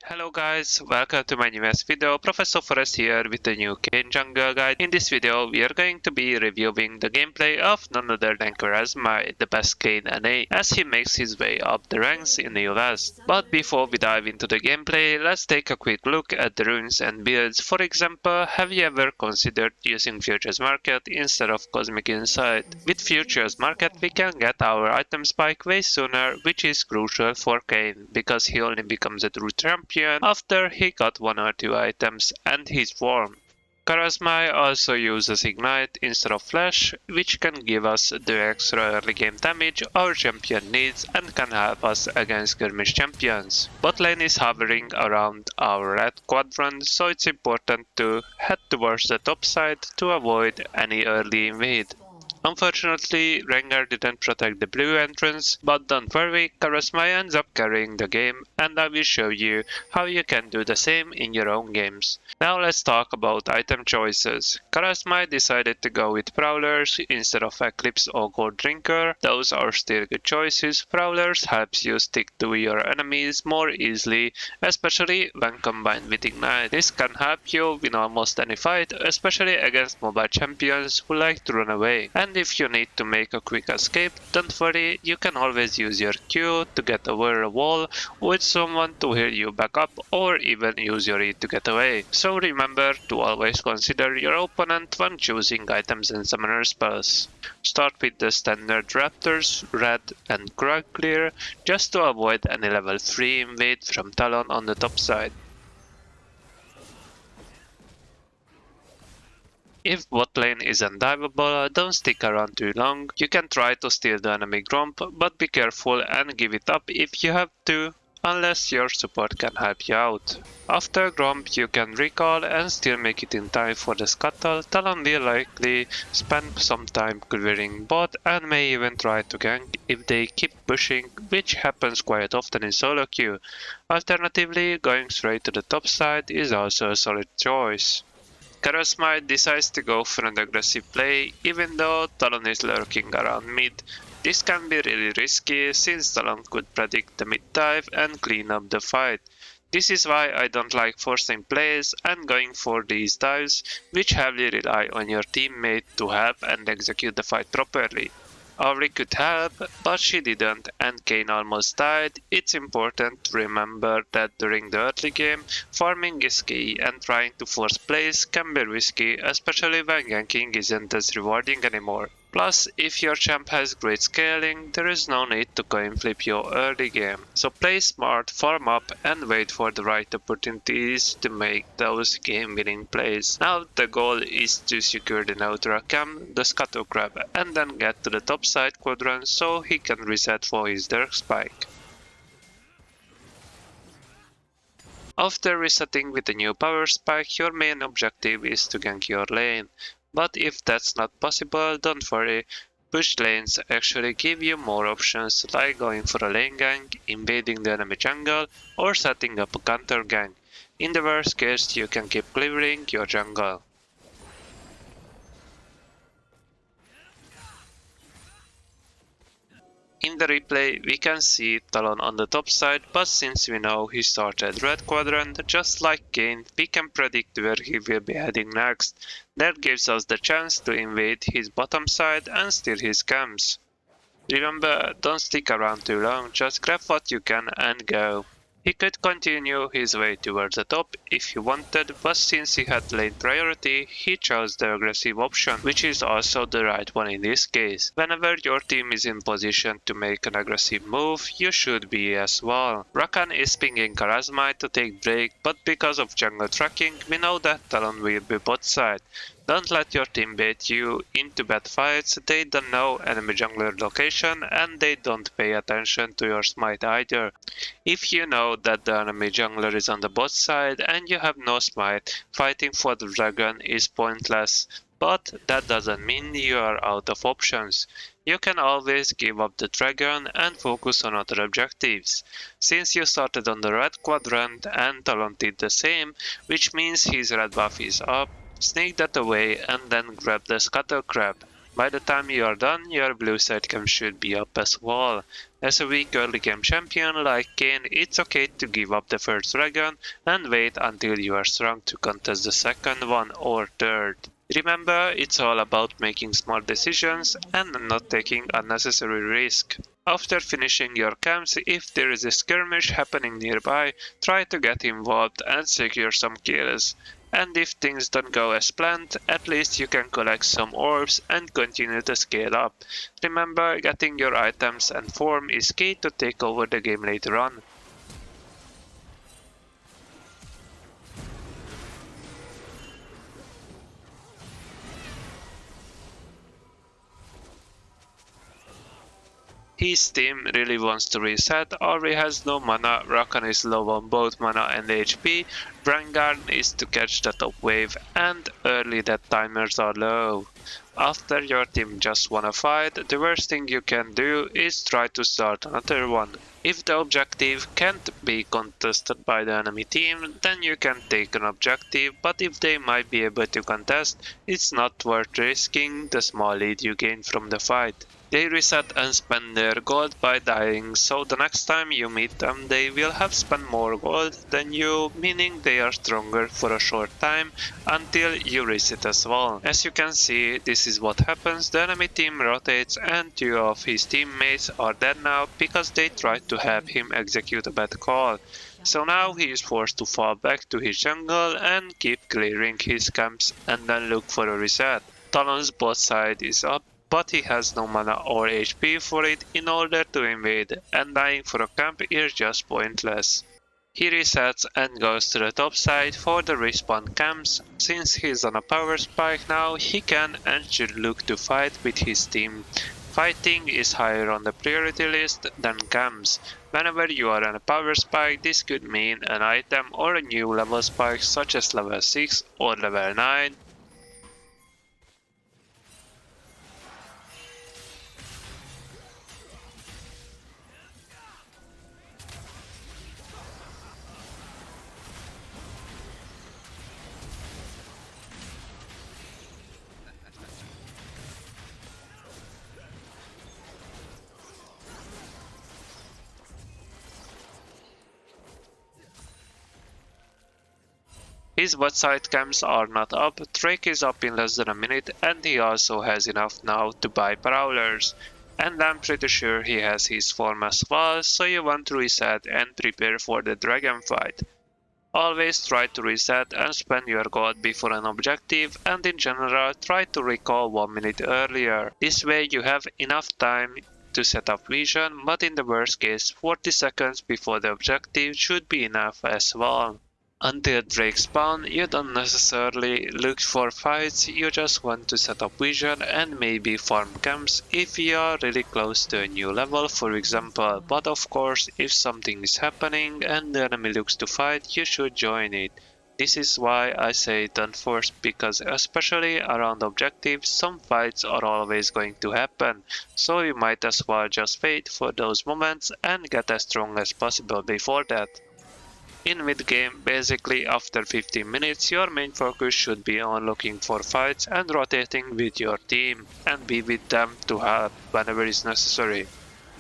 Hello guys, welcome to my newest video. Professor Forest here with the new Kayn jungle guide. In this video, we are going to be reviewing the gameplay of none other than KARASMAI, the best Kayn NA, as he makes his way up the ranks in the Rhaast. But before we dive into the gameplay, let's take a quick look at the runes and builds. For example, have you ever considered using Futures Market instead of Cosmic Insight? With Futures Market, we can get our item spike way sooner, which is crucial for Kayn, because he only becomes a true champion after he got 1 or 2 items and his form. KARASMAI also uses Ignite instead of Flash, which can give us the extra early game damage our champion needs and can help us against skirmish champions. Bot lane is hovering around our red quadrant, so it's important to head towards the top side to avoid any early invade. Unfortunately, Rengar didn't protect the blue entrance, but don't worry, KARASMAI ends up carrying the game, and I will show you how you can do the same in your own games. Now let's talk about item choices. KARASMAI decided to go with Prowlers instead of Eclipse or Gold Drinker. Those are still good choices. Prowlers helps you stick to your enemies more easily, especially when combined with Ignite. This can help you win almost any fight, especially against mobile champions who like to run away. And if you need to make a quick escape, don't worry, you can always use your Q to get over a wall with someone to heal you back up, or even use your E to get away. So remember to always consider your opponent when choosing items and summoner spells. Start with the standard Raptors, Red and Grog Clear, just to avoid any level 3 invade from Talon on the top side. If bot lane is undiveable, don't stick around too long. You can try to steal the enemy Gromp, but be careful and give it up if you have to, unless your support can help you out. After Gromp, you can recall and still make it in time for the scuttle. Talon will likely spend some time clearing bot and may even try to gank if they keep pushing, which happens quite often in solo queue. Alternatively, going straight to the top side is also a solid choice. KARASMAI decides to go for an aggressive play, even though Talon is lurking around mid. This can be really risky, since Talon could predict the mid dive and clean up the fight. This is why I don't like forcing plays and going for these dives, which heavily rely on your teammate to help and execute the fight properly. Auri could help, but she didn't and Kayn almost died. It's important to remember that during the early game, farming is key and trying to force plays can be risky, especially when ganking isn't as rewarding anymore. Plus, if your champ has great scaling, there is no need to coin flip your early game. So play smart, farm up and wait for the right opportunities to make those game winning plays. Now the goal is to secure the neutral cam, the scuttle crab, and then get to the top side quadrant so he can reset for his dark spike. After resetting with a new power spike, your main objective is to gank your lane. But if that's not possible, don't worry, push lanes actually give you more options, like going for a lane gank, invading the enemy jungle, or setting up a counter gank. In the worst case, you can keep clearing your jungle. In the replay, we can see Talon on the top side, but since we know he started red quadrant, just like Kayn, we can predict where he will be heading next. That gives us the chance to invade his bottom side and steal his camps. Remember, don't stick around too long, just grab what you can and go. He could continue his way towards the top if he wanted, but since he had lane priority, he chose the aggressive option, which is also the right one in this case. Whenever your team is in position to make an aggressive move, you should be as well. Rakan is pinging KARASMAI to take break, but because of jungle tracking, we know that Talon will be bot side. Don't let your team bait you into bad fights, they don't know enemy jungler location and they don't pay attention to your smite either. If you know that the enemy jungler is on the bot side and you have no smite, fighting for the dragon is pointless, but that doesn't mean you are out of options. You can always give up the dragon and focus on other objectives. Since you started on the red quadrant and Talon did the same, which means his red buff is up, sneak that away and then grab the scuttle crab. By the time you are done, your blue side cam should be up as well. As a weak early game champion like Kayn, it's okay to give up the first dragon and wait until you are strong to contest the second one or third. Remember, it's all about making smart decisions and not taking unnecessary risk. After finishing your camps, if there is a skirmish happening nearby, try to get involved and secure some kills. And if things don't go as planned, at least you can collect some orbs and continue to scale up. Remember, getting your items and form is key to take over the game later on. His team really wants to reset, Ori has no mana, Rakan is low on both mana and HP, Vanguard is to catch the top wave, and early death timers are low. After your team just won a fight, the worst thing you can do is try to start another one. If the objective can't be contested by the enemy team, then you can take an objective, but if they might be able to contest, it's not worth risking the small lead you gain from the fight. They reset and spend their gold by dying, so the next time you meet them they will have spent more gold than you, meaning they are stronger for a short time until you reset as well. As you can see, this is what happens, the enemy team rotates and two of his teammates are dead now because they tried to have him execute a bad call. So now he is forced to fall back to his jungle and keep clearing his camps and then look for a reset. Talon's bot side is up, but he has no mana or HP for it in order to invade, and dying for a camp is just pointless. He resets and goes to the top side for the respawn camps. Since he's on a power spike now, he can and should look to fight with his team. Fighting is higher on the priority list than camps. Whenever you are on a power spike, this could mean an item or a new level spike such as level 6 or level 9. His bot side camps are not up, Drake is up in less than a minute and he also has enough now to buy prowlers. And I'm pretty sure he has his form as well, so you want to reset and prepare for the dragon fight. Always try to reset and spend your gold before an objective, and in general try to recall 1 minute earlier. This way you have enough time to set up vision, but in the worst case 40 seconds before the objective should be enough as well. Until Drake spawn, you don't necessarily look for fights, you just want to set up vision and maybe farm camps if you are really close to a new level for example, but of course if something is happening and the enemy looks to fight, you should join it. This is why I say don't force, because especially around objectives some fights are always going to happen, so you might as well just wait for those moments and get as strong as possible before that. In mid-game, basically after 15 minutes, your main focus should be on looking for fights and rotating with your team, and be with them to help whenever is necessary.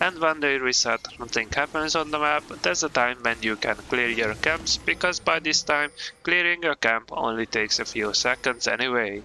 And when they reset, nothing happens on the map, that's the time when you can clear your camps, because by this time, clearing a camp only takes a few seconds anyway.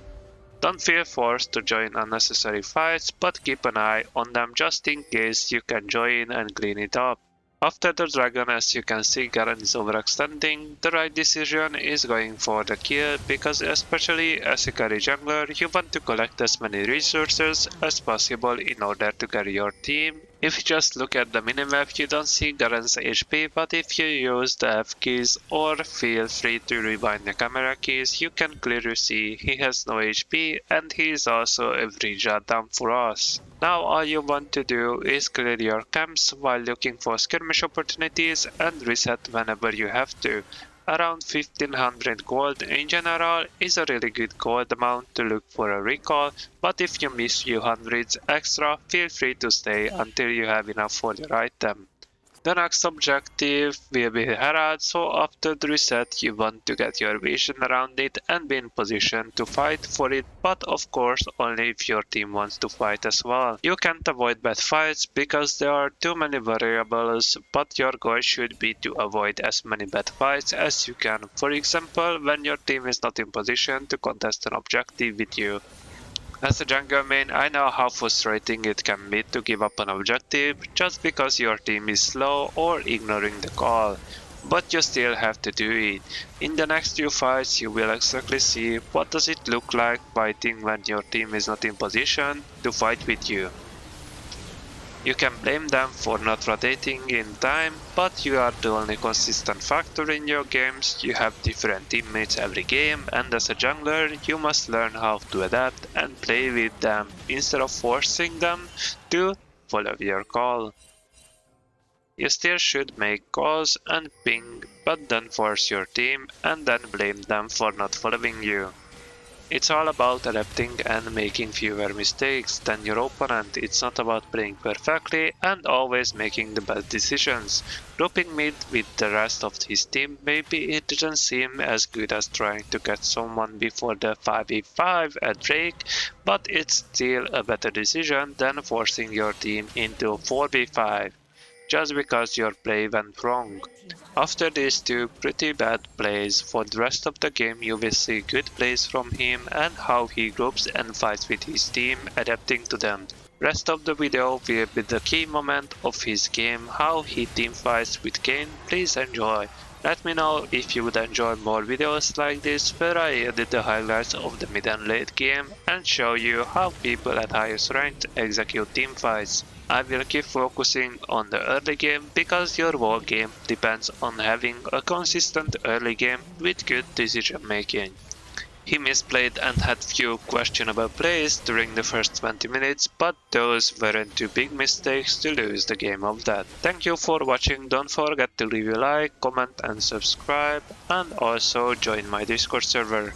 Don't feel forced to join unnecessary fights, but keep an eye on them just in case you can join and clean it up. After the dragon, as you can see, Garen is overextending. The right decision is going for the kill, because especially as a carry jungler, you want to collect as many resources as possible in order to carry your team. If you just look at the minimap, you don't see Garen's HP, but if you use the F keys or feel free to rewind the camera keys, you can clearly see he has no HP and he is also a free shutdown for us. Now all you want to do is clear your camps while looking for skirmish opportunities and reset whenever you have to. Around 1500 gold in general is a really good gold amount to look for a recall, but if you miss few hundreds extra, feel free to stay until you have enough for your item. The next objective will be Rhaast, so after the reset you want to get your vision around it and be in position to fight for it, but of course only if your team wants to fight as well. You can't avoid bad fights because there are too many variables, but your goal should be to avoid as many bad fights as you can. For example, when your team is not in position to contest an objective with you. As a jungle main, I know how frustrating it can be to give up an objective just because your team is slow or ignoring the call, but you still have to do it. In the next few fights you will exactly see what does it look like fighting when your team is not in position to fight with you. You can blame them for not rotating in time, but you are the only consistent factor in your games. You have different teammates every game, and as a jungler, you must learn how to adapt and play with them instead of forcing them to follow your call. You still should make calls and ping, but don't force your team and then blame them for not following you. It's all about adapting and making fewer mistakes than your opponent. It's not about playing perfectly and always making the best decisions. Grouping mid with the rest of his team, maybe it didn't seem as good as trying to catch someone before the 5v5 at Drake, but it's still a better decision than forcing your team into 4v5 just because your play went wrong. After these two pretty bad plays, for the rest of the game you will see good plays from him and how he groups and fights with his team, adapting to them. Rest of the video will be the key moment of his game, how he team fights with Kayn. Please enjoy. Let me know if you would enjoy more videos like this where I edit the highlights of the mid and late game and show you how people at highest rank execute team fights. I will keep focusing on the early game because your whole game depends on having a consistent early game with good decision making. He misplayed and had few questionable plays during the first 20 minutes, but those weren't too big mistakes to lose the game of that. Thank you for watching, don't forget to leave a like, comment and subscribe, and also join my Discord server.